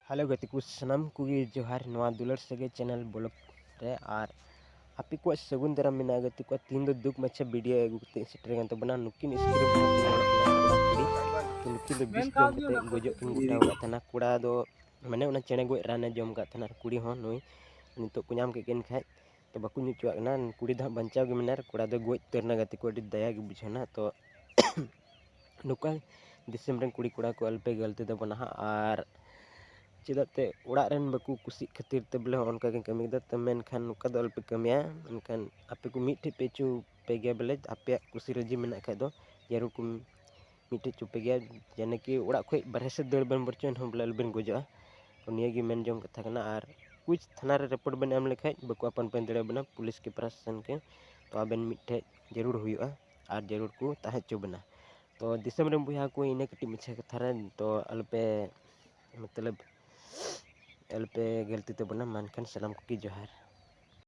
Hello गति को सनम कुगी जोहार नवा दुलर सगे चैनल ब्लॉग रे और आपी को सगुन दरा मेना गति को तीन दो दुख मच्छा वीडियो एगुते सेटर तो बना नुकिन स्क्रीन तो नुकिन दो बिस जम कते गोजो किन गुटाव का थाना कुड़ा दो माने उना चेणे गो राने जम का थाना कुड़ी हो नुई नितो को नाम के केन खाय तो बाकु नुचुआ ना कुड़ी दा बंचाव गे मेना कुड़ा दो गोज तरना गति को अडी दया गे बुझना तो नुका दिसम रे कुड़ी कुड़ा को अल्पे गलती दो बना और चेदाते उड़ाग रेन बाकू कुसी खातिर ते बोले उनका के कमी दा तमेन खान नुका दो अल्पे कमिया उनखान आपे को मिठे पेचू पे गया बोले आपे कुसी रजी मेना खा दो यारू को मिठे चुपे गया यानी कि उड़ा खोई बारह से दर बन बरचन हम बोले अल्बेन गोजा उनिया की मेन जम कथा कना और कुछ थाना रे रिपोर्ट बन एम लेखाय बाकू अपन पेन दरे बना पुलिस के प्रशासन के तो आबेन मिठे जरूर हुआ और जरूर को ताहे चो बना तो दिसम रे बुया को इने कटी मिछे कथा रे तो अल्पे मतलब एल पे गलती तो बना मानखान सलाम की जोहार।